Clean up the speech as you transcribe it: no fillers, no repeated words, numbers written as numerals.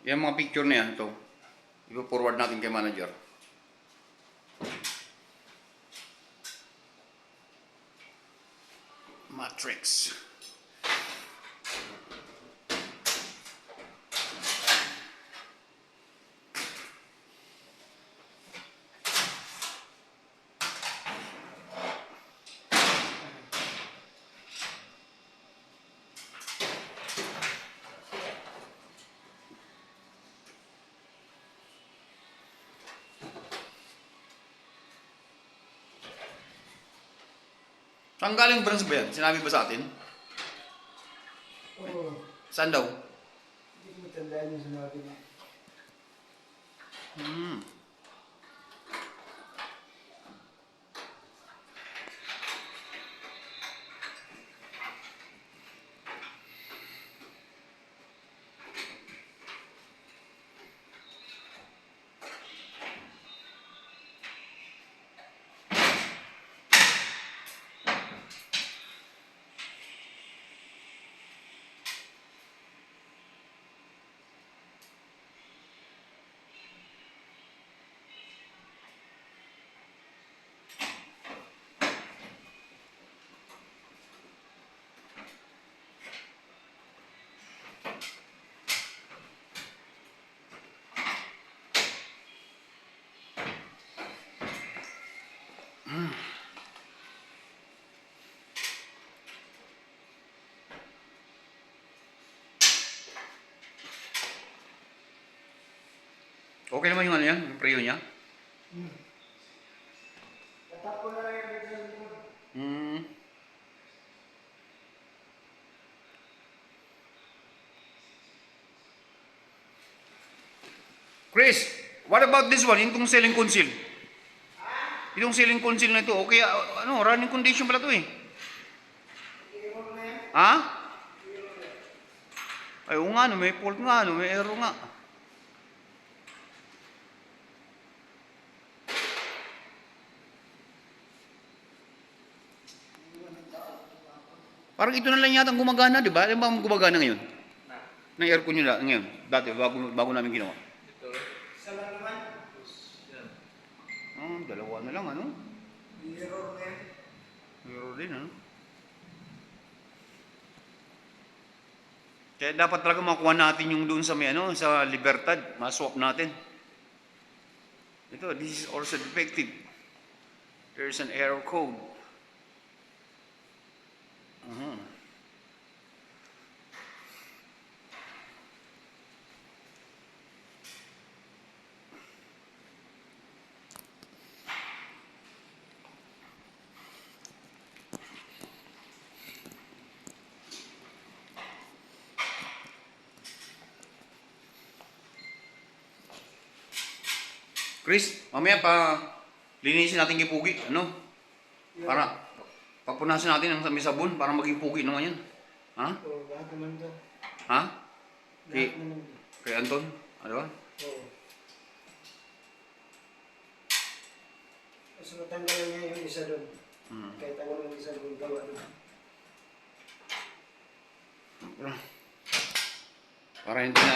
Yung mga picture na yan, ito. Ipo-forward natin kay manager. Matrix. Saan galing branch ba yan? Sinabi ba sa atin? Oo. Saan daw? Hindi ko matandaan yung sinabi niya. Okay naman yung ano yan, yung preo niya. Tatap ko na lang yung video sa likod. Chris, what about this one? Itong ceiling conceal. Itong ceiling conceal na ito, okay, ano, running condition pala ito eh. Ha? Ay, oo nga, no, may fault nga, no, may error nga. Parang ito na lang yata ang gumagana, di ba? Ano ba ang gumagana ngayon? Ng aircon nyo lang ngayon. Dati, bago namin ginawa. Isa lang naman. Dalawa na lang, ano? Error na yan. Error din, ano? Kaya dapat talaga makuha natin yung doon sa may ano, sa Libertad, ma-swap natin. Ito, this is also defective. There's an error code. Chris, mamaya pa linisin natin yung pugi, ano? Para papunasan natin ng may sabon para maging pugi naman yan. Ha? Oo, lahat naman to. Ha? Lahat naman. Kay Anton, ano ba? Oo. Mas matanggal niya yung isa doon. Kahit ano yung isa doon gawa doon. Para hindi na